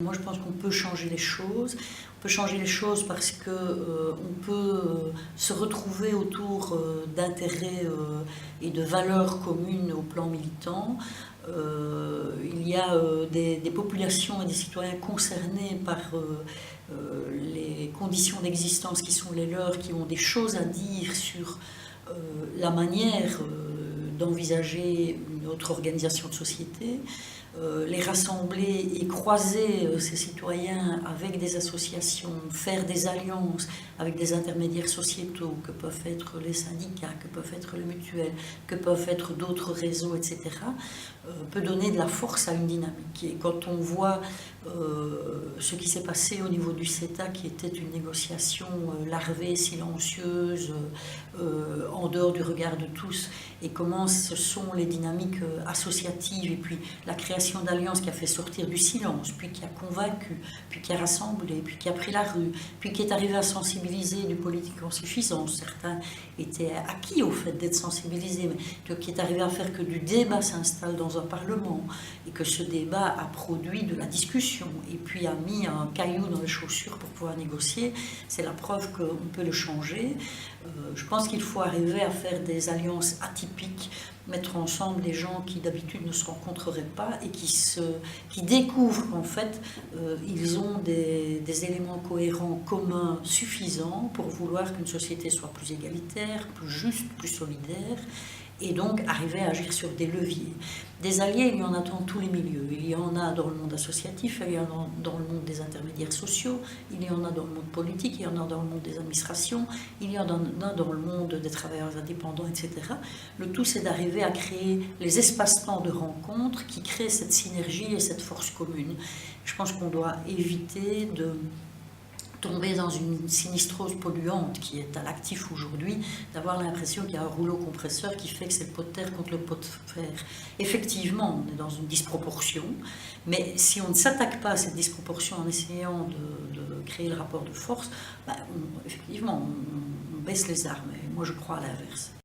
Moi, je pense qu'on peut changer les choses. On peut changer les choses parce qu'on peut se retrouver autour d'intérêts et de valeurs communes au plan militant. Il y a des populations et des citoyens concernés par les conditions d'existence qui sont les leurs, qui ont des choses à dire sur la manière d'envisager une autre organisation de société. Les rassembler et croiser ces citoyens avec des associations, faire des alliances avec des intermédiaires sociétaux que peuvent être les syndicats, que peuvent être les mutuelles, que peuvent être d'autres réseaux, etc., peut donner de la force à une dynamique. Et quand on voit ce qui s'est passé au niveau du CETA, qui était une négociation larvée, silencieuse, en dehors du regard de tous, et comment ce sont les dynamiques associatives, et puis la création d'alliances qui a fait sortir du silence, puis qui a convaincu, puis qui a rassemblé, puis qui a pris la rue, puis qui est arrivé à sensibiliser du politique en suffisance. Certains étaient acquis au fait d'être sensibilisés, mais qui est arrivé à faire que du débat s'installe dans un parlement, et que ce débat a produit de la discussion, et puis a mis un caillou dans les chaussures pour pouvoir négocier. C'est la preuve qu'on peut le changer. Je pense qu'il faut arriver à faire des alliances atypiques, mettre ensemble des gens qui d'habitude ne se rencontreraient pas et qui découvrent qu'en fait ils ont des éléments cohérents, communs, suffisants pour vouloir qu'une société soit plus égalitaire, plus juste, plus solidaire, et donc arriver à agir sur des leviers. Des alliés, il y en a dans tous les milieux. Il y en a dans le monde associatif, il y en a dans le monde des intermédiaires sociaux, il y en a dans le monde politique, il y en a dans le monde des administrations, il y en a dans le monde des travailleurs indépendants, etc. Le tout, c'est d'arriver à créer les espaces-temps de rencontre qui créent cette synergie et cette force commune. Je pense qu'on doit éviter de tomber dans une sinistrose polluante qui est à l'actif aujourd'hui, d'avoir l'impression qu'il y a un rouleau compresseur qui fait que c'est le pot de terre contre le pot de fer. Effectivement, on est dans une disproportion, mais si on ne s'attaque pas à cette disproportion en essayant de créer le rapport de force, effectivement, on baisse les armes. Et moi, je crois à l'inverse.